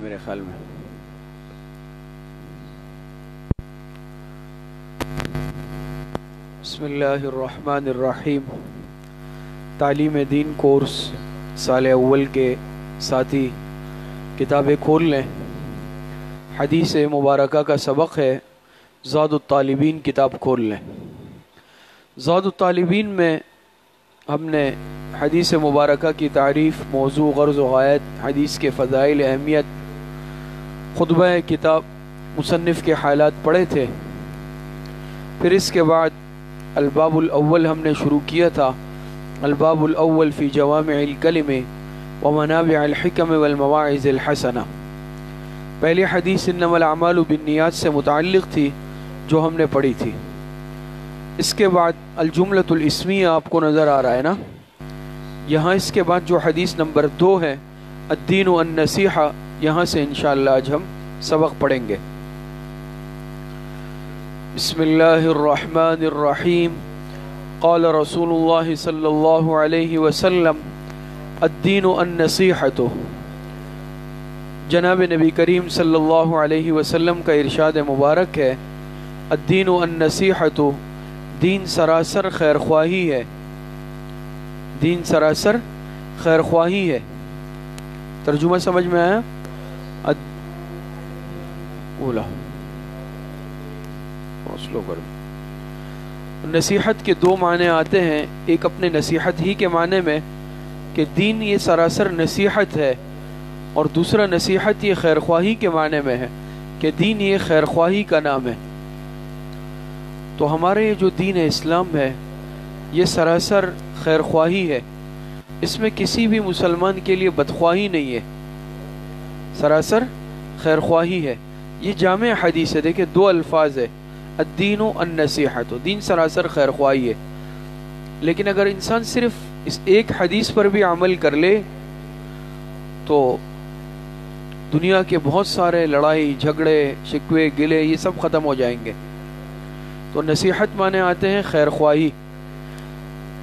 میرے خیال میں. بسم اللہ الرحمن الرحیم. تعلیم دین کورس سال اول کے ساتھی کتابیں کھول لیں. حدیث مبارکہ کا سبق ہے زاد الطالبین کتاب کھول لیں. زاد الطالبین میں ہم نے حدیث مبارکہ کی تعریف، موضوع، غرض و غایت، حدیث کے فضائل، اہمیت، خطبہ کتاب، مصنف کے حالات پڑھے تھے. پھر اس کے بعد الباب الاول ہم نے شروع کیا تھا. الباب الاول فی جوامع الکلم ومنابع الحکم والمواعظ الحسنہ. پہلی حدیث انما الاعمال بالنیات سے متعلق تھی جو ہم نے پڑھی تھی. اس کے بعد الجملۃ الاسمیہ آپ کو نظر آ رہا ہے نا. یہاں اس کے بعد جو حدیث نمبر 2 ہے الدین النصیحہ، یہاں سے انشاءاللہ آج ہم سبق پڑھیں گے. بسم اللہ الرحمن الرحیم. قال رسول اللہ صلی اللہ علیہ وسلم الدین النصیحۃ. جناب نبی کریم صلی اللہ علیہ وسلم کا ارشاد مبارک ہے الدین النصیحۃ، دین سراسر خیر خواہی ہے. دین سراسر خیر خواہی ہے. ترجمہ سمجھ میں آیا؟ اولا سلو کر. نصیحت کے 2 معنی آتے ہیں. ایک اپنے نصیحت ہی کے معنی میں کہ دین یہ سراسر نصیحت ہے، اور دوسرا نصیحت یہ خیر خواہی کے معنی میں ہے کہ دین یہ خیر خواہی کا نام ہے. تو ہمارے یہ جو دین اسلام ہے یہ سراسر خیر خواہی ہے. اس میں کسی بھی مسلمان کے لیے بدخواہی نہیں ہے، سراسر خیر خواہی ہے. یہ جامع حدیث ہے. دیکھیں 2 الفاظ ہے الدین النصیحۃ، دین سراسر خیر خواہی ہے. لیکن اگر انسان صرف اس ایک حدیث پر بھی عمل کر لے تو دنیا کے بہت سارے لڑائی جھگڑے شکوے گلے یہ سب ختم ہو جائیں گے. تو نصیحت مانے آتے ہیں خیر خواہی،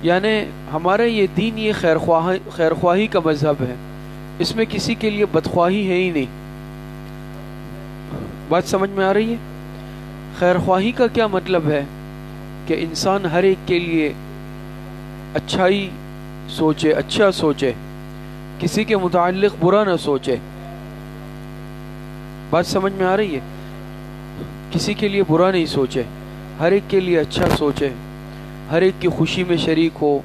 یعنی ہمارا یہ دین یہ خیر خواہی کا مذہب ہے. اس میں کسی کے لیے بدخواہی ہے ہی نہیں. بات سمجھ میں آ رہی ہے؟ خیر خواہی کا کیا مطلب ہے کہ انسان ہر ایک کے لیے اچھائی سوچے، اچھا سوچے، کسی کے متعلق برا نہ سوچے. بات سمجھ میں آ رہی ہے؟ کسی کے لیے برا نہیں سوچے، ہر ایک کے لیے اچھا سوچے، ہر ایک کی خوشی میں شریک ہو،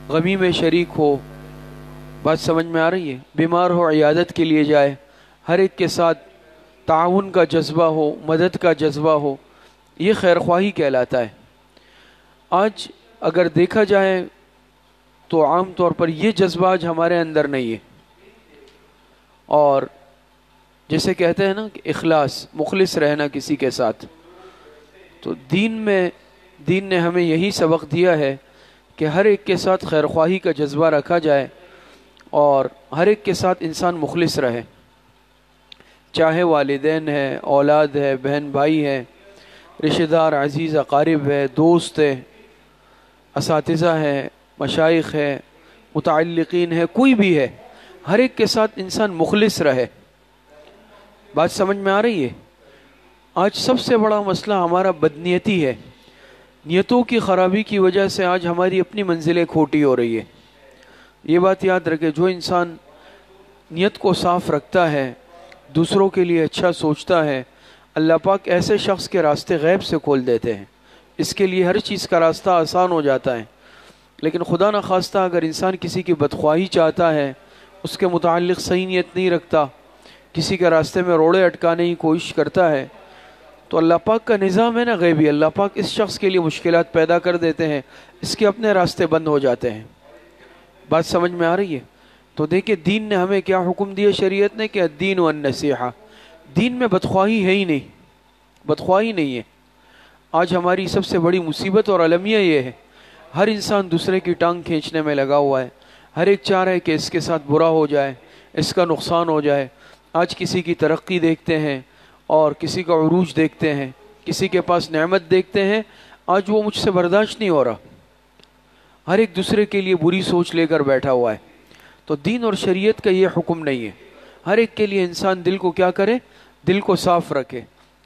غمی میں شریک ہو. بات سمجھ میں آ رہی ہے؟ بیمار ہو عیادت کے لیے جائے، ہر ایک کے ساتھ تعاون کا جذبہ ہو، مدد کا جذبہ ہو. یہ خیر خواہی کہلاتا ہے. آج اگر دیکھا جائے تو عام طور پر یہ جذبہ آج ہمارے اندر نہیں ہے. اور جیسے کہتے ہیں نا کہ اخلاص، مخلص رہنا کسی کے ساتھ. تو دین نے ہمیں یہی سبق دیا ہے کہ ہر ایک کے ساتھ خیر خواہی کا جذبہ رکھا جائے اور ہر ایک کے ساتھ انسان مخلص رہے، چاہے والدین ہے، اولاد ہے، بہن بھائی ہے، رشتہ دار عزیز اقارب ہے، دوست ہے، اساتذہ ہے، مشائخ ہے، متعلقین ہے، کوئی بھی ہے، ہر ایک کے ساتھ انسان مخلص رہے. بات سمجھ میں آ رہی ہے؟ آج سب سے بڑا مسئلہ ہمارا بدنیتی ہے. نیتوں کی خرابی کی وجہ سے آج ہماری اپنی منزلیں کھوٹی ہو رہی ہے. یہ بات یاد رکھے، جو انسان نیت کو صاف رکھتا ہے، دوسروں کے لیے اچھا سوچتا ہے، اللہ پاک ایسے شخص کے راستے غیب سے کھول دیتے ہیں. اس کے لیے ہر چیز کا راستہ آسان ہو جاتا ہے. لیکن خدا نخواستہ اگر انسان کسی کی بدخواہی چاہتا ہے، اس کے متعلق صحیح نیت نہیں رکھتا، کسی کے راستے میں روڑے اٹکانے کی کوشش کرتا ہے، تو اللہ پاک کا نظام ہے نا غیبی، اللہ پاک اس شخص کے لیے مشکلات پیدا کر دیتے ہیں، اس کے اپنے راستے بند ہو جاتے ہیں. بات سمجھ میں آ رہی ہے؟ تو دیکھیں دین نے ہمیں کیا حکم دیا، شریعت نے، کہ الدین والنصیحہ. دین میں بدخواہی ہے ہی نہیں، بدخواہی نہیں ہے. آج ہماری سب سے بڑی مصیبت اور المیہ یہ ہے، ہر انسان دوسرے کی ٹانگ کھینچنے میں لگا ہوا ہے. ہر ایک چاہ رہا ہے کہ اس کے ساتھ برا ہو جائے، اس کا نقصان ہو جائے. آج کسی کی ترقی دیکھتے ہیں اور کسی کا عروج دیکھتے ہیں، کسی کے پاس نعمت دیکھتے ہیں، آج وہ مجھ سے برداشت نہیں ہو رہا. ہر ایک دوسرے کے لیے بری سوچ لے کر بیٹھا ہوا ہے. تو دین اور شریعت کا یہ حکم نہیں ہے. ہر ایک کے لیے انسان دل کو کیا کرے؟ دل کو صاف رکھے،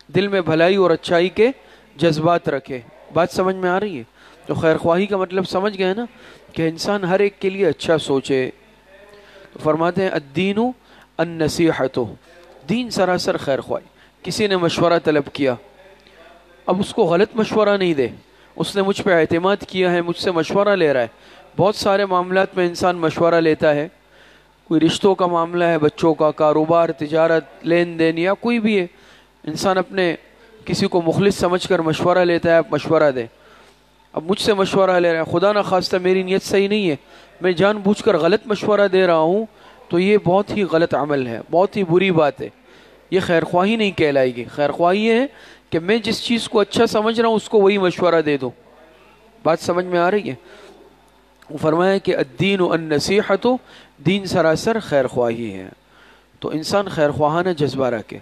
دل میں بھلائی اور اچھائی کے جذبات رکھے۔ بات سمجھ میں آ رہی ہے؟ تو خیر خواہی کا مطلب سمجھ گئے نا، کہ انسان ہر ایک کے لیے اچھا سوچے۔ تو فرماتے ہیں الدین النصیحۃ، دین سراسر خیر خواہی۔ کسی نے مشورہ طلب کیا، اب اس کو غلط مشورہ نہیں دے، اس نے مجھ پہ اعتماد کیا ہے، مجھ سے مشورہ لے رہا ہے۔ بہت سارے معاملات میں انسان مشورہ لیتا ہے، کوئی رشتوں کا معاملہ ہے، بچوں کا، کاروبار، تجارت، لین دین، یا کوئی بھی ہے، انسان اپنے کسی کو مخلص سمجھ کر مشورہ لیتا ہے، آپ مشورہ دیں۔ اب مجھ سے مشورہ لے رہے ہیں، خدا نہ خواستہ میری نیت صحیح نہیں ہے، میں جان بوجھ کر غلط مشورہ دے رہا ہوں، تو یہ بہت ہی غلط عمل ہے، بہت ہی بری بات ہے، یہ خیر خواہی نہیں کہلائے گی۔ خیر خواہی یہ ہے کہ میں جس چیز کو اچھا سمجھ رہا ہوں اس کو وہی مشورہ دے دوں۔ بات سمجھ میں آ رہی ہے؟ وہ فرمایا کہ الدین النصیحۃ، دین سراسر خیر خواہی ہے۔ تو انسان خیر خواہانہ جذبہ رکھے۔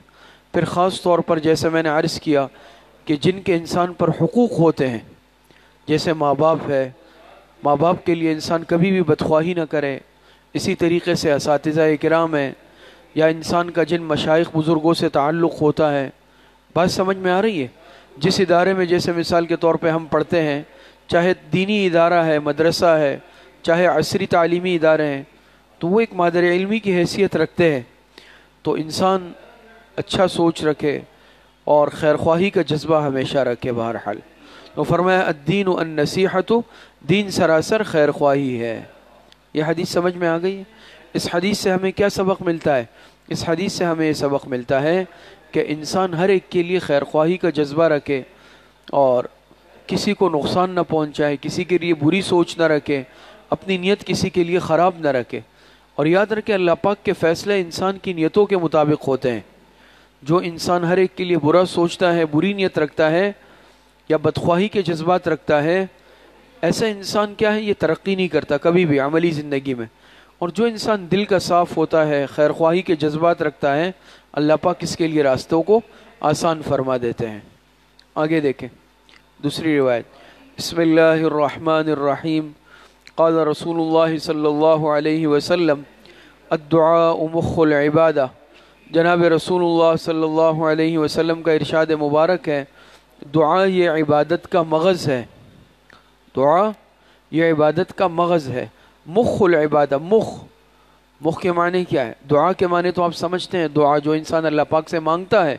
پھر خاص طور پر جیسے میں نے عرض کیا کہ جن کے انسان پر حقوق ہوتے ہیں، جیسے ماں باپ ہے، ماں باپ کے لیے انسان کبھی بھی بدخواہی نہ کرے۔ اسی طریقے سے اساتذہ کرام ہیں، یا انسان کا جن مشائخ بزرگوں سے تعلق ہوتا ہے۔ بات سمجھ میں آ رہی ہے؟ جس ادارے میں جیسے مثال کے طور پہ ہم پڑھتے ہیں، چاہے دینی ادارہ ہے، مدرسہ ہے، چاہے عصری تعلیمی ادارے ہیں، تو وہ ایک مادر علمی کی حیثیت رکھتے ہیں۔ تو انسان اچھا سوچ رکھے اور خیر خواہی کا جذبہ ہمیشہ رکھے بہرحال۔ تو فرمایا الدین النصیحۃ، دین سراسر خیر خواہی ہے۔ یہ حدیث سمجھ میں آ گئی ہے؟ اس حدیث سے ہمیں کیا سبق ملتا ہے؟ اس حدیث سے ہمیں یہ سبق ملتا ہے کہ انسان ہر ایک کے لیے خیر خواہی کا جذبہ رکھے اور کسی کو نقصان نہ پہنچائے، کسی کے لیے بری سوچ نہ رکھے، اپنی نیت کسی کے لیے خراب نہ رکھے۔ اور یاد رکھے اللہ پاک کے فیصلے انسان کی نیتوں کے مطابق ہوتے ہیں۔ جو انسان ہر ایک کے لیے برا سوچتا ہے، بری نیت رکھتا ہے یا بدخواہی کے جذبات رکھتا ہے، ایسا انسان کیا ہے؟ یہ ترقی نہیں کرتا کبھی بھی عملی زندگی میں۔ اور جو انسان دل کا صاف ہوتا ہے، خیر خواہی کے جذبات رکھتا ہے، اللہ پاک اس کے لیے راستوں کو آسان فرما دیتے ہیں۔ آگے دیکھیں دوسری روایت۔ بسم اللہ الرحمن الرحیم، قال رسول اللہ صلی اللہ علیہ وسلم الدعاء مخ العبادہ۔ جناب رسول اللہ صلی اللہ علیہ وسلم کا ارشاد مبارک ہے، دعا یہ عبادت کا مغز ہے، دعا یہ عبادت کا مغز ہے۔ مخ العبادہ، مخ کے معنی کیا ہے؟ دعا کے معنی تو آپ سمجھتے ہیں، دعا جو انسان اللہ پاک سے مانگتا ہے،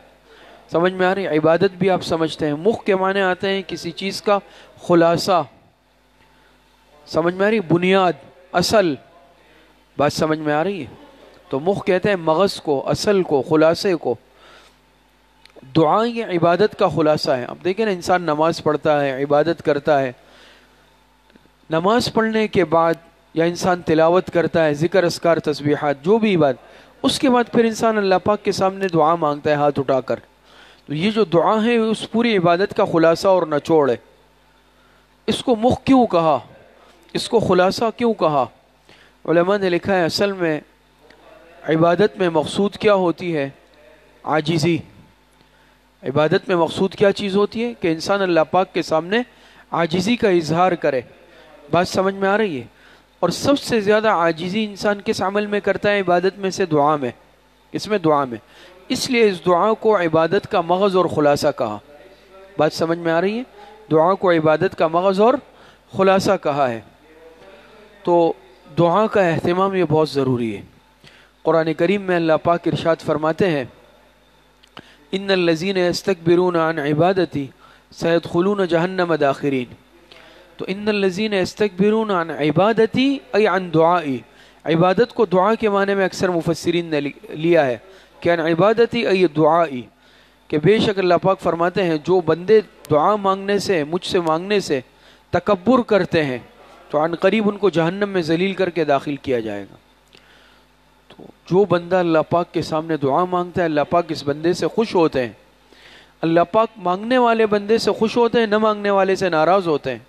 سمجھ میں آ رہی ہے؟ عبادت بھی آپ سمجھتے ہیں۔ مخ کے معنی آتے ہیں کسی چیز کا خلاصہ، سمجھ میں آ رہی ہے؟ بنیاد، اصل۔ بات سمجھ میں آ رہی ہے؟ تو مخ کہتے ہیں مغز کو، اصل کو، خلاصے کو۔ دعا یہ عبادت کا خلاصہ ہے۔ اب دیکھیں نا، انسان نماز پڑھتا ہے، عبادت کرتا ہے، نماز پڑھنے کے بعد یا انسان تلاوت کرتا ہے، ذکر اذکار تسبیحات جو بھی بات، اس کے بعد پھر انسان اللہ پاک کے سامنے دعا مانگتا ہے ہاتھ اٹھا کر۔ تو یہ جو دعا ہے اس پوری عبادت کا خلاصہ اور نچوڑ ہے۔ اس کو مخ کیوں کہا؟ اس کو خلاصہ کیوں کہا؟ علماء نے لکھا ہے اصل میں عبادت میں مقصود کیا ہوتی ہے؟ عاجزی۔ عبادت میں مقصود کیا چیز ہوتی ہے؟ کہ انسان اللہ پاک کے سامنے عاجزی کا اظہار کرے۔ بات سمجھ میں آ رہی ہے؟ اور سب سے زیادہ عاجزی انسان کس عمل میں کرتا ہے عبادت میں سے؟ دعا میں۔ اس میں دعا میں، اس لیے اس دعا کو عبادت کا مغز اور خلاصہ کہا۔ بات سمجھ میں آ رہی ہے؟ دعا کو عبادت کا مغز اور خلاصہ کہا ہے۔ تو دعا کا اہتمام یہ بہت ضروری ہے۔ قرآن کریم میں اللہ پاک ارشاد فرماتے ہیں، ان الذین یستکبرون عن عبادتی سیدخلون جہنم داخرین۔ تو ان الذین یستکبرون عن عبادتی ای عن دعائی، عبادت کو دعا کے معنی میں اکثر مفسرین نے لیا ہے کہ عن عبادتی ای دعائی، کہ بے شک اللہ پاک فرماتے ہیں جو بندے دعا مانگنے سے، مجھ سے مانگنے سے تکبر کرتے ہیں تو عن قریب ان کو جہنم میں ذلیل کر کے داخل کیا جائے گا۔ تو جو بندہ اللہ پاک کے سامنے دعا مانگتا ہے، اللہ پاک اس بندے سے خوش ہوتے ہیں۔ اللہ پاک مانگنے والے بندے سے خوش ہوتے ہیں، نہ مانگنے والے سے ناراض ہوتے ہیں۔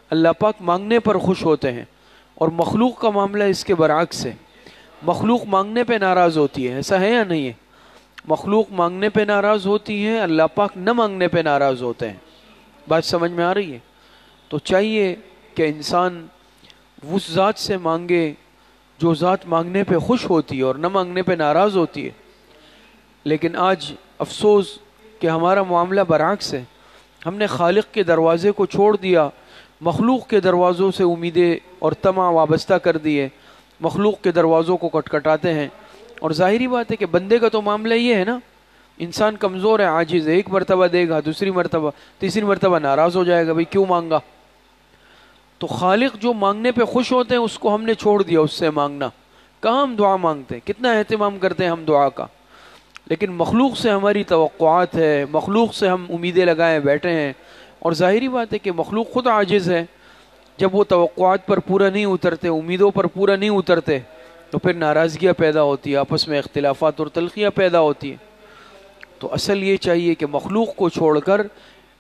اللہ پاک مانگنے پر خوش ہوتے ہیں، اور مخلوق کا معاملہ اس کے برعکس ہے۔ مخلوق مانگنے پہ ناراض ہوتی ہے، ایسا ہے یا نہیں ہے؟ مخلوق مانگنے پہ ناراض ہوتی ہے، اللہ پاک نہ مانگنے پہ ناراض ہوتے ہیں۔ بات سمجھ میں آ رہی ہے؟ تو چاہیے کہ انسان اس ذات سے مانگے جو ذات مانگنے پہ خوش ہوتی ہے اور نہ مانگنے پہ ناراض ہوتی ہے. لیکن آج افسوس کہ ہمارا معاملہ برعکس ہے. ہم نے خالق کے دروازے کو چھوڑ دیا، مخلوق کے دروازوں سے امیدیں اور طمع وابستہ کر دیے، مخلوق کے دروازوں کو کٹکھٹاتے ہیں. اور ظاہری بات ہے کہ بندے کا تو معاملہ یہ ہے نا، انسان کمزور ہے، عاجز ہے. ایک مرتبہ دے گا، دوسری مرتبہ، تیسری مرتبہ ناراض ہو جائے گا، بھئی کیوں مانگا. تو خالق جو مانگنے پہ خوش ہوتے ہیں اس کو ہم نے چھوڑ دیا اس سے مانگنا. کہاں ہم دعا مانگتے ہیں، کتنا اہتمام کرتے ہیں ہم دعا کا. لیکن مخلوق سے ہماری توقعات ہے، مخلوق سے ہم امیدیں لگائے بیٹھے ہیں. اور ظاہری بات ہے کہ مخلوق خود عاجز ہے. جب وہ توقعات پر پورا نہیں اترتے، امیدوں پر پورا نہیں اترتے، تو پھر ناراضگیاں پیدا ہوتی ہیں، آپس میں اختلافات اور تلخیاں پیدا ہوتی ہیں. تو اصل یہ چاہیے کہ مخلوق کو چھوڑ کر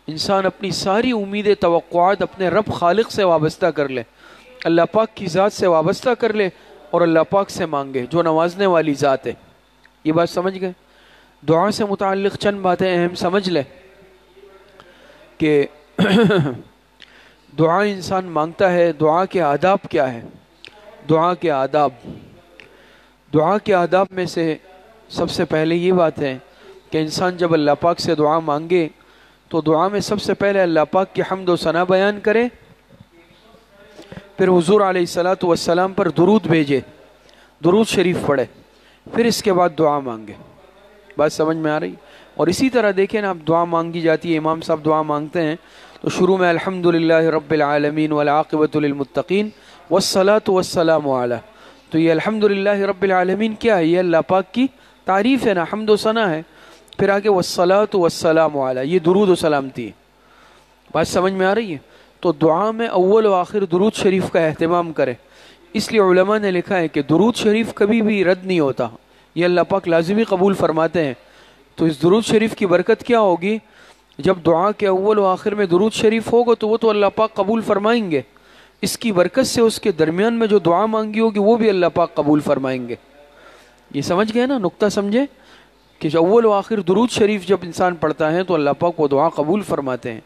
انسان اپنی ساری امیدیں، توقعات اپنے رب خالق سے وابستہ کر لے، اللہ پاک کی ذات سے وابستہ کر لے اور اللہ پاک سے مانگے جو نوازنے والی ذات ہے. یہ بات سمجھ گئے؟ دعا سے متعلق چند باتیں اہم سمجھ لے کہ دعا انسان مانگتا ہے، دعا کے آداب کیا ہے. دعا کے آداب، دعا کے آداب میں سے سب سے پہلے یہ بات ہے کہ انسان جب اللہ پاک سے دعا مانگے تو دعا میں سب سے پہلے اللہ پاک کی حمد و ثنا بیان کرے، پھر حضور علیہ الصلوۃ والسلام پر درود بھیجے، درود شریف پڑھے، پھر اس کے بعد دعا مانگے. بات سمجھ میں آ رہی؟ اور اسی طرح دیکھیں نا، اب دعا مانگی جاتی ہے، امام صاحب دعا مانگتے ہیں تو شروع میں الحمدللہ رب العالمین والعاقبۃ للمتقین والصلاۃ والسلام علی. تو یہ الحمدللہ رب العالمین کیا ہے؟ یہ اللہ پاک کی تعریف ہے نا، حمد و ثنا ہے. پھر آگے والصلاۃ والسلام علی، یہ درود و سلامتی ہے. بات سمجھ میں آ رہی ہے؟ تو دعا میں اول و آخر درود شریف کا اہتمام کرے. اس لیے علماء نے لکھا ہے کہ درود شریف کبھی بھی رد نہیں ہوتا، یہ اللہ پاک لازمی قبول فرماتے ہیں. تو اس درود شریف کی برکت کیا ہوگی؟ جب دعا کے اول و آخر میں درود شریف ہوگا تو وہ تو اللہ پاک قبول فرمائیں گے، اس کی برکت سے اس کے درمیان میں جو دعا مانگی ہوگی وہ بھی اللہ پاک قبول فرمائیں گے. یہ سمجھ گئے نا نقطہ؟ سمجھے کہ اول و آخر درود شریف جب انسان پڑھتا ہے تو اللہ پاک وہ دعا قبول فرماتے ہیں.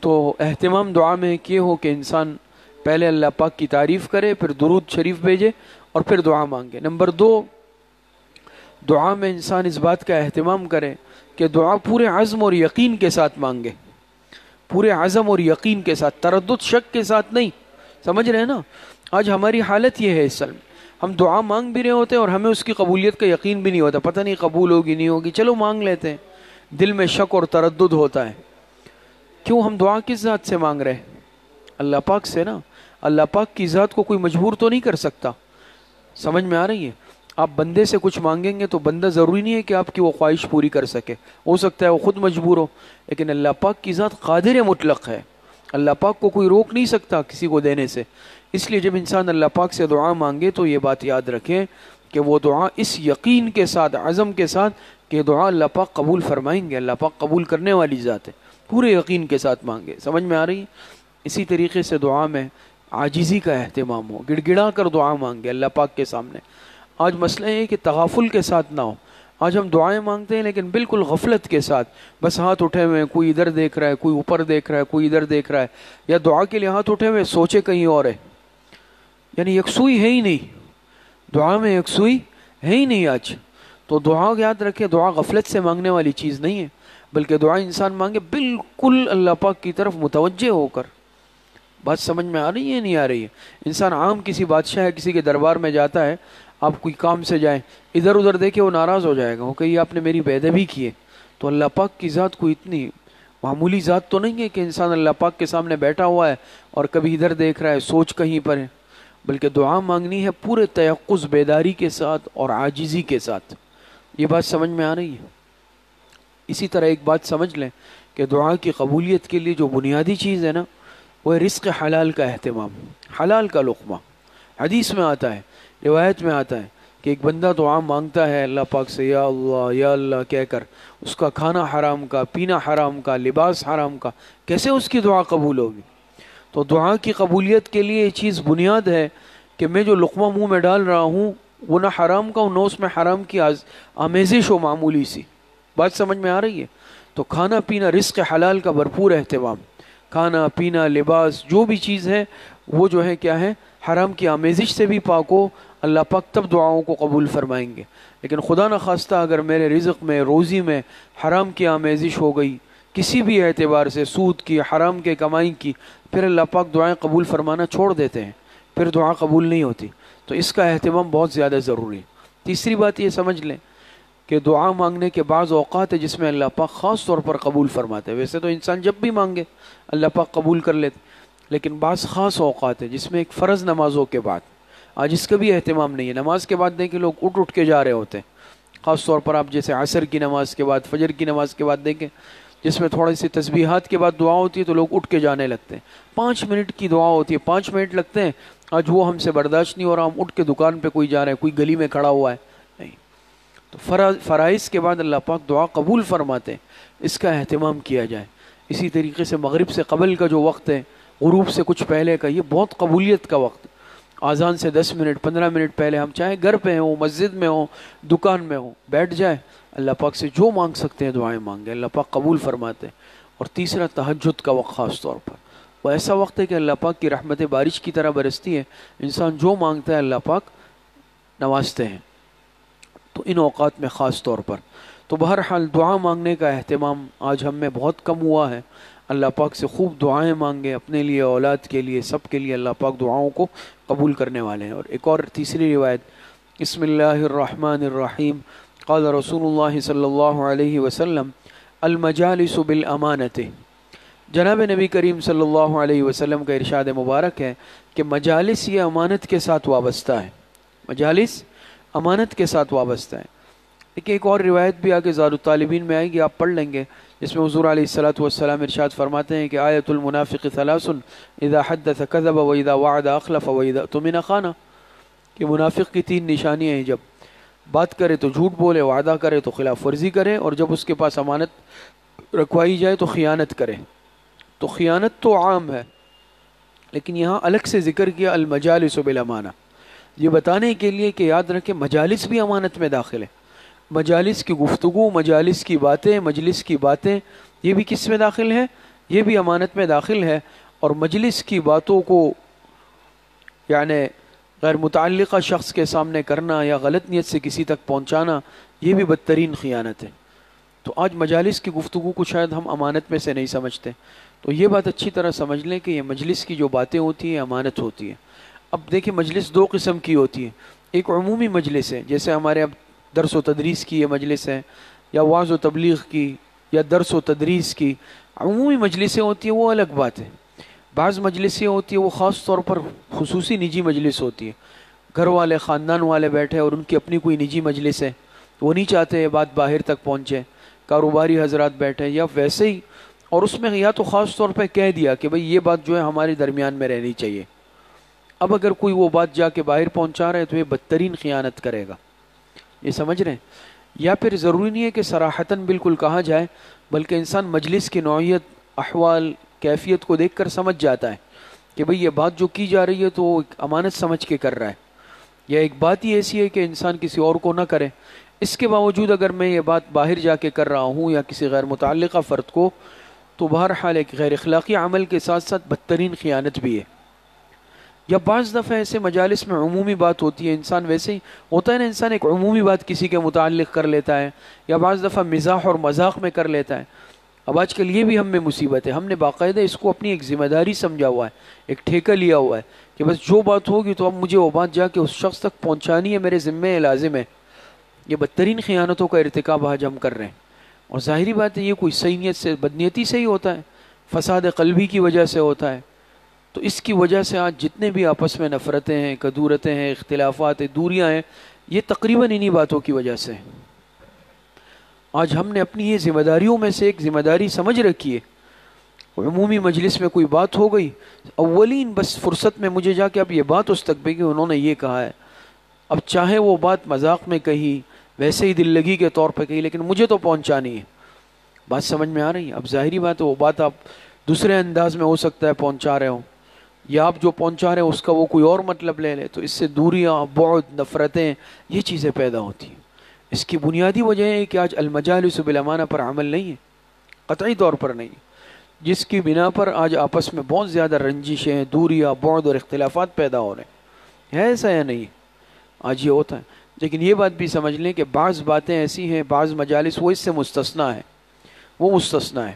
تو اہتمام دعا میں یہ ہو کہ انسان پہلے اللہ پاک کی تعریف کرے، پھر درود شریف بھیجے اور پھر دعا مانگے. نمبر 2، دعا میں انسان اس بات کا اہتمام کرے کہ دعا پورے عزم اور یقین کے ساتھ مانگے، پورے عزم اور یقین کے ساتھ، تردد شک کے ساتھ نہیں. سمجھ رہے ہیں نا؟ آج ہماری حالت یہ ہے، اصل میں ہم دعا مانگ بھی رہے ہوتے ہیں اور ہمیں اس کی قبولیت کا یقین بھی نہیں ہوتا، پتہ نہیں قبول ہوگی نہیں ہوگی، چلو مانگ لیتے ہیں. دل میں شک اور تردد ہوتا ہے. کیوں؟ ہم دعا کس ذات سے مانگ رہے ہیں؟ اللہ پاک سے نا. اللہ پاک کی ذات کو کوئی مجبور تو نہیں کر سکتا. سمجھ میں آ رہی ہے؟ آپ بندے سے کچھ مانگیں گے تو بندہ ضروری نہیں ہے کہ آپ کی وہ خواہش پوری کر سکے، ہو سکتا ہے وہ خود مجبور ہو. لیکن اللہ پاک کی ذات قادر مطلق ہے، اللہ پاک کو کوئی روک نہیں سکتا کسی کو دینے سے. اس لیے جب انسان اللہ پاک سے دعا مانگے تو یہ بات یاد رکھیں کہ وہ دعا اس یقین کے ساتھ، عزم کے ساتھ کہ دعا اللہ پاک قبول فرمائیں گے، اللہ پاک قبول کرنے والی ذات ہے، پورے یقین کے ساتھ مانگے. سمجھ میں آ رہی ہے؟ اسی طریقے سے دعا میں عاجزی کا اہتمام ہو، گڑ گڑا کر دعا مانگے اللہ پاک کے سامنے. آج مسئلہ ہے کہ تغافل کے ساتھ نہ ہو. آج ہم دعائیں مانگتے ہیں لیکن بالکل غفلت کے ساتھ، بس ہاتھ اٹھے ہوئے، کوئی ادھر دیکھ رہا ہے، کوئی اوپر دیکھ رہا ہے، کوئی ادھر دیکھ رہا ہے، یا دعا کے لیے ہاتھ اٹھے ہوئے سوچے کہیں اور ہے. یعنی یکسوئی ہے ہی نہیں، دعا میں یکسوئی ہے ہی نہیں آج. تو دعا یاد رکھے، دعا غفلت سے مانگنے والی چیز نہیں ہے، بلکہ دعا انسان مانگے بالکل اللہ پاک کی طرف متوجہ ہو کر. بات سمجھ میں آ رہی ہے نہیں آ رہی ہے؟ انسان عام کسی بادشاہ ہے، کسی کے دربار میں جاتا ہے، آپ کوئی کام سے جائیں، ادھر ادھر دیکھے وہ ناراض ہو جائے گا، وہ کہیے آپ نے میری بے ادبی کی ہے. تو اللہ پاک کی ذات کوئی اتنی معمولی ذات تو نہیں ہے کہ انسان اللہ پاک کے سامنے بیٹھا ہوا ہے اور کبھی ادھر دیکھ رہا ہے، سوچ کہیں پر ہے. بلکہ دعا مانگنی ہے پورے تیقظ، بیداری کے ساتھ اور عاجزی کے ساتھ. یہ بات سمجھ میں آ رہی ہے؟ اسی طرح ایک بات سمجھ لیں کہ دعا کی قبولیت کے لیے جو بنیادی چیز ہے نا، وہ ہے رزق حلال کا اہتمام، حلال کا لقمہ. حدیث میں آتا ہے، روایت میں آتا ہے کہ ایک بندہ دعا مانگتا ہے اللہ پاک سے، یا اللہ کہہ کر، اس کا کھانا حرام کا، پینا حرام کا، لباس حرام کا، کیسے اس کی دعا قبول ہوگی؟ تو دعا کی قبولیت کے لیے یہ چیز بنیاد ہے کہ میں جو لقمہ منہ میں ڈال رہا ہوں وہ نہ حرام کا ہوں، نہ اس میں حرام کی آمیزش ہو معمولی سی. بات سمجھ میں آ رہی ہے؟ تو کھانا پینا، رزق حلال کا بھرپور اہتمام، کھانا پینا، لباس، جو بھی چیز ہے وہ جو ہے کیا ہے، حرام کی آمیزش سے بھی پاک ہو، اللہ پاک تب دعاؤں کو قبول فرمائیں گے. لیکن خدا نخواستہ اگر میرے رزق میں، روزی میں حرام کی آمیزش ہو گئی کسی بھی اعتبار سے، سود کی، حرام کے کمائی کی، پھر اللہ پاک دعائیں قبول فرمانا چھوڑ دیتے ہیں، پھر دعا قبول نہیں ہوتی. تو اس کا اہتمام بہت زیادہ ضروری ہے. تیسری بات یہ سمجھ لیں کہ دعا مانگنے کے بعض اوقات ہے جس میں اللہ پاک خاص طور پر قبول فرماتے ہیں. ویسے تو انسان جب بھی مانگے اللہ پاک قبول کر لیتے، لیکن بعض خاص اوقات ہے جس میں ایک فرض نمازوں کے بعد، آج اس کا بھی اہتمام نہیں ہے. نماز کے بعد دیکھیں لوگ اٹھ کے جا رہے ہوتے ہیں. خاص طور پر آپ جیسے عصر کی نماز کے بعد، فجر کی نماز کے بعد دیکھیں جس میں تھوڑی سی تسبیحات کے بعد دعا ہوتی ہے تو لوگ اٹھ کے جانے لگتے ہیں. 5 منٹ کی دعا ہوتی ہے، 5 منٹ لگتے ہیں. آج وہ ہم سے برداشت نہیں ہو رہا، ہم اٹھ کے دکان پہ کوئی جا رہے ہیں، کوئی گلی میں کھڑا ہوا ہے. نہیں، تو فرائض کے بعد اللہ پاک دعا قبول فرماتے ہیں، اس کا اہتمام کیا جائے. اسی طریقے سے مغرب سے قبل کا جو وقت ہے، غروب سے کچھ پہلے کا، یہ بہت قبولیت کا وقت. آذان سے 10 منٹ 15 منٹ پہلے ہم چاہے گھر پہ ہوں، مسجد میں ہوں، دکان میں ہوں، بیٹھ جائے، اللہ پاک سے جو مانگ سکتے ہیں دعائیں مانگیں، اللہ پاک قبول فرماتے ہیں. اور تیسرا تہجد کا وقت، خاص طور پر وہ ایسا وقت ہے کہ اللہ پاک کی رحمتیں بارش کی طرح برستی ہے، انسان جو مانگتا ہے اللہ پاک نوازتے ہیں. تو ان اوقات میں خاص طور پر تو بہرحال دعا مانگنے کا اہتمام آج ہم میں بہت کم ہوا ہے. اللہ پاک سے خوب دعائیں مانگیں، اپنے لیے، اولاد کے لیے، سب کے لیے. اللہ پاک دعاؤں کو قبول کرنے والے ہیں. اور ایک اور تیسری روایت، بسم اللہ الرحمن الرحیم، قال رسول اللہ صلی اللہ علیہ وسلم المجالس بالامانت. جناب نبی کریم صلی اللہ علیہ وسلم کا ارشاد مبارک ہے کہ مجالس یہ امانت کے ساتھ وابستہ ہے، مجالس امانت کے ساتھ وابستہ ہے. ایک اور روایت بھی آگے زاد الطالبین میں آئے گی، آپ پڑھ لیں گے، جس میں حضور علیہ الصلوۃ والسلام ارشاد فرماتے ہیں کہ آیت المنافق ثلاث اذا حدث کذب واذا وعد اخلف واذا اؤتمن خان. کہ منافق کی 3 نشانیاں ہیں، جب بات کرے تو جھوٹ بولے، وعدہ کرے تو خلاف ورزی کرے، اور جب اس کے پاس امانت رکھوائی جائے تو خیانت کرے. تو خیانت تو عام ہے، لیکن یہاں الگ سے ذکر کیا المجالس بالامانہ، یہ بتانے کے لیے کہ یاد رکھیں مجالس بھی امانت میں داخل ہے. مجالس کی گفتگو، مجالس کی باتیں، مجلس کی باتیں، یہ بھی کس میں داخل ہے؟ یہ بھی امانت میں داخل ہے. اور مجلس کی باتوں کو یعنی غیر متعلقہ شخص کے سامنے کرنا یا غلط نیت سے کسی تک پہنچانا، یہ بھی بدترین خیانت ہے. تو آج مجالس کی گفتگو کو شاید ہم امانت میں سے نہیں سمجھتے. تو یہ بات اچھی طرح سمجھ لیں کہ یہ مجلس کی جو باتیں ہوتی ہیں امانت ہوتی ہے. اب دیکھیں مجلس 2 قسم کی ہوتی ہے. ایک عمومی مجلس ہے، جیسے ہمارے اب درس و تدریس کی یہ مجلس ہے، یا وعظ و تبلیغ کی، یا درس و تدریس کی. عمومی مجلسیں ہوتی ہیں وہ الگ بات ہے. بعض مجلسیں ہوتی ہیں وہ خاص طور پر خصوصی نجی مجلس ہوتی ہے، گھر والے، خاندان والے بیٹھے اور ان کی اپنی کوئی نجی مجلس ہے، وہ نہیں چاہتے یہ بات باہر تک پہنچے. کاروباری حضرات بیٹھے یا ویسے ہی، اور اس میں یا تو خاص طور پہ کہہ دیا کہ بھئی یہ بات جو ہے ہمارے درمیان میں رہنی چاہیے. اب اگر کوئی وہ بات جا کے باہر پہنچا رہا ہے تو یہ بدترین خیانت کرے گا. یہ سمجھ رہے ہیں؟ یا پھر ضروری نہیں ہے کہ صراحتاً بالکل کہا جائے، بلکہ انسان مجلس کی نوعیت، احوال، کیفیت کو دیکھ کر سمجھ جاتا ہے کہ بھئی یہ بات جو کی جا رہی ہے تو وہ ایک امانت سمجھ کے کر رہا ہے، یا ایک بات ہی ایسی ہے کہ انسان کسی اور کو نہ کرے. اس کے باوجود اگر میں یہ بات باہر جا کے کر رہا ہوں یا کسی غیر متعلقہ فرد کو، تو بہرحال ایک غیر اخلاقی عمل کے ساتھ ساتھ بدترین خیانت بھی ہے. یا بعض دفعہ ایسے مجالس میں عمومی بات ہوتی ہے، انسان ویسے ہی ہوتا ہے نا، انسان ایک عمومی بات کسی کے متعلق کر لیتا ہے، یا بعض دفعہ مزاح اور مذاق میں کر لیتا ہے. اب آج کل یہ بھی ہم میں مصیبت ہے، ہم نے باقاعدہ اس کو اپنی ایک ذمہ داری سمجھا ہوا ہے، ایک ٹھیکہ لیا ہوا ہے کہ بس جو بات ہوگی تو اب مجھے وہ بات جا کے اس شخص تک پہنچانی ہے، میرے ذمہ ہے، لازم ہے. یہ بدترین خیانتوں کا ارتکاب آج ہم کر رہے ہیں. اور ظاہری بات ہے یہ کوئی صحیح نیت سے، بدنیتی سے ہی ہوتا ہے، فساد قلبی کی وجہ سے ہوتا ہے. تو اس کی وجہ سے آج جتنے بھی آپس میں نفرتیں ہیں، کدورتیں ہیں، اختلافات ہیں، دوریاں ہیں، یہ تقریباً انہی باتوں کی وجہ سے. آج ہم نے اپنی یہ ذمہ داریوں میں سے ایک ذمہ داری سمجھ رکھی ہے. عمومی مجلس میں کوئی بات ہو گئی، اولین بس فرصت میں مجھے جا کے اب یہ بات اس تک کہ انہوں نے یہ کہا ہے. اب چاہے وہ بات مذاق میں کہی، ویسے ہی دل لگی کے طور پہ کہی، لیکن مجھے تو پہنچانی ہے. بات سمجھ میں آ رہی ہے؟ اب ظاہری بات ہے وہ بات آپ دوسرے انداز میں ہو سکتا ہے پہنچا رہے ہوں، یا آپ جو پہنچا رہے ہیں اس کا وہ کوئی اور مطلب لے لے، تو اس سے دوریاں، بعد، نفرتیں، یہ چیزیں پیدا ہوتی ہیں. اس کی بنیادی وجہ ہے کہ آج المجالس بالامانہ پر عمل نہیں ہے، قطعی طور پر نہیں، جس کی بنا پر آج آپس میں بہت زیادہ رنجشیں، دوریاں، بعد اور اختلافات پیدا ہو رہے ہیں. ہے ایسا یا نہیں؟ آج یہ ہوتا ہے. لیکن یہ بات بھی سمجھ لیں کہ بعض باتیں ایسی ہیں، بعض مجالس وہ اس سے مستثنا ہے، وہ مستثنا ہے،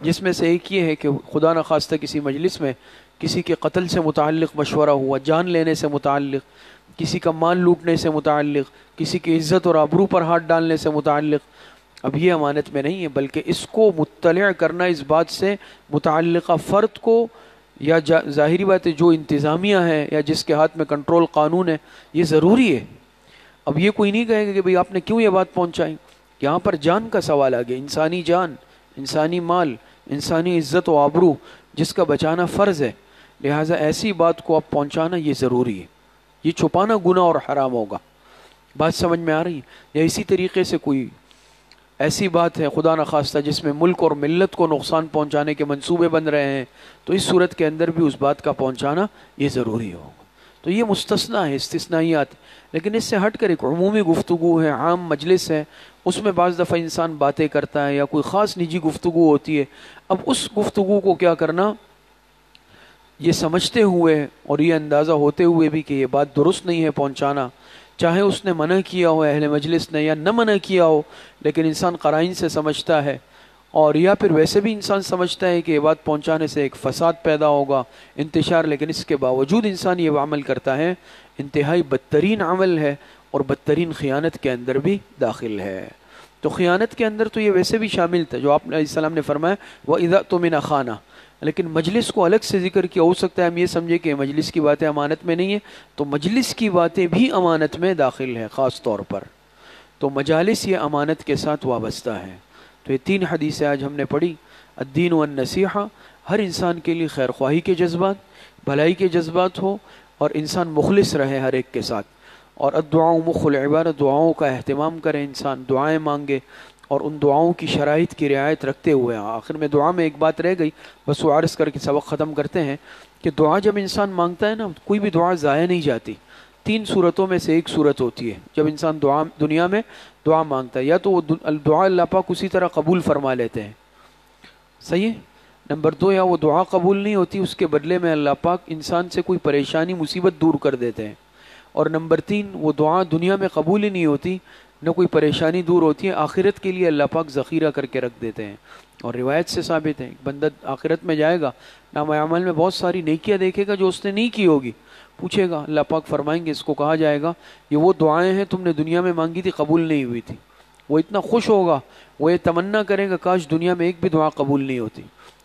جس میں سے ایک یہ ہے کہ خدا نخواستہ کسی مجلس میں کسی کے قتل سے متعلق مشورہ ہوا، جان لینے سے متعلق، کسی کا مال لوٹنے سے متعلق، کسی کی عزت اور آبرو پر ہاتھ ڈالنے سے متعلق. اب یہ امانت میں نہیں ہے، بلکہ اس کو مطلع کرنا اس بات سے متعلقہ فرد کو، یا ظاہری بات ہے جو انتظامیہ ہے یا جس کے ہاتھ میں کنٹرول قانون ہے، یہ ضروری ہے. اب یہ کوئی نہیں کہے گا کہ بھئی آپ نے کیوں یہ بات پہنچائی. یہاں پر جان کا سوال آ گیا، انسانی جان، انسانی مال، انسانی عزت و آبرو جس کا بچانا فرض ہے. لہٰذا ایسی بات کو اب پہنچانا یہ ضروری ہے، یہ چھپانا گناہ اور حرام ہوگا. بات سمجھ میں آ رہی ہے؟ یا اسی طریقے سے کوئی ایسی بات ہے خدا نخواستہ جس میں ملک اور ملت کو نقصان پہنچانے کے منصوبے بن رہے ہیں، تو اس صورت کے اندر بھی اس بات کا پہنچانا یہ ضروری ہوگا. تو یہ مستثنا ہے، استثنائیات. لیکن اس سے ہٹ کر ایک عمومی گفتگو ہے، عام مجلس ہے، اس میں بعض دفعہ انسان باتیں کرتا ہے یا کوئی خاص نجی گفتگو ہوتی ہے. اب اس گفتگو کو کیا کرنا، یہ سمجھتے ہوئے اور یہ اندازہ ہوتے ہوئے بھی کہ یہ بات درست نہیں ہے پہنچانا، چاہے اس نے منع کیا ہو اہل مجلس نے یا نہ منع کیا ہو، لیکن انسان قرائن سے سمجھتا ہے، اور یا پھر ویسے بھی انسان سمجھتا ہے کہ یہ بات پہنچانے سے ایک فساد پیدا ہوگا، انتشار، لیکن اس کے باوجود انسان یہ عمل کرتا ہے، انتہائی بدترین عمل ہے اور بدترین خیانت کے اندر بھی داخل ہے. تو خیانت کے اندر تو یہ ویسے بھی شامل تھا جو آپ علیہ السلام نے فرمایا وَإِذَا اؤْتُمِنَ خَانَ، لیکن مجلس کو الگ سے ذکر کیا. ہو سکتا ہے ہم یہ سمجھے کہ مجلس کی باتیں امانت میں نہیں ہیں، تو مجلس کی باتیں بھی امانت میں داخل ہیں خاص طور پر. تو مجالس یہ امانت کے ساتھ وابستہ ہے. تو یہ 3 حدیثیں آج ہم نے پڑھی. الدین والنصیحہ، ہر انسان کے لیے خیر خواہی کے جذبات، بھلائی کے جذبات ہو، اور انسان مخلص رہے ہر ایک کے ساتھ. اور الدعاء مخ العبادہ، دعاؤں کا اہتمام کرے انسان، دعائیں مانگے، اور ان دعاؤں کی شرائط کی رعایت رکھتے ہوئے. آخر میں دعا میں ایک بات رہ گئی، بس وہ عرض کر کے سبق ختم کرتے ہیں کہ دعا جب انسان مانگتا ہے نا، کوئی بھی دعا ضائع نہیں جاتی. 3 صورتوں میں سے ایک صورت ہوتی ہے جب انسان دنیا میں دعا مانگتا ہے، یا تو وہ دعا اللہ پاک اسی طرح قبول فرما لیتے ہیں، صحیح ہے. نمبر 2، یا وہ دعا قبول نہیں ہوتی، اس کے بدلے میں اللہ پاک انسان سے کوئی پریشانی مصیبت دور کر دیتے ہیں. اور نمبر 3، وہ دعا دنیا میں قبول ہی نہیں ہوتی، نہ کوئی پریشانی دور ہوتی ہے، آخرت کے لیے اللہ پاک ذخیرہ کر کے رکھ دیتے ہیں. اور روایت سے ثابت ہے، بندہ آخرت میں جائے گا، نام اعمال میں بہت ساری نیکیاں دیکھے گا جو اس نے نہیں کی ہوگی، پوچھے گا، اللہ پاک فرمائیں گے، اس کو کہا جائے گا یہ وہ دعائیں ہیں تم نے دنیا میں مانگی تھی، قبول نہیں ہوئی تھی. وہ اتنا خوش ہوگا، وہ یہ تمنا کرے گا کاش دنیا میں ایک بھی دعا قبول نہیں ہوتی.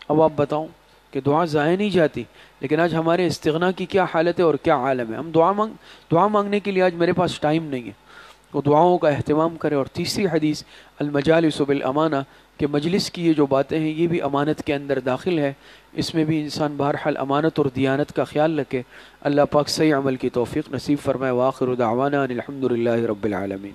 اب آپ بتاؤں کہ دعا ضائع نہیں جاتی، لیکن آج ہمارے استغنا کی کیا حالت ہے اور کیا عالم ہے. ہم دعا مانگنے کے لیے آج میرے پاس ٹائم نہیں ہے. وہ دعاؤں کا اہتمام کرے. اور تیسری حدیث المجالس بالامانہ، کہ مجلس کی یہ جو باتیں ہیں یہ بھی امانت کے اندر داخل ہے، اس میں بھی انسان بہرحال امانت اور دیانت کا خیال رکھے. اللہ پاک صحیح عمل کی توفیق نصیب فرمائے. وآخر دعوانا ان الحمد للہ رب العالمین.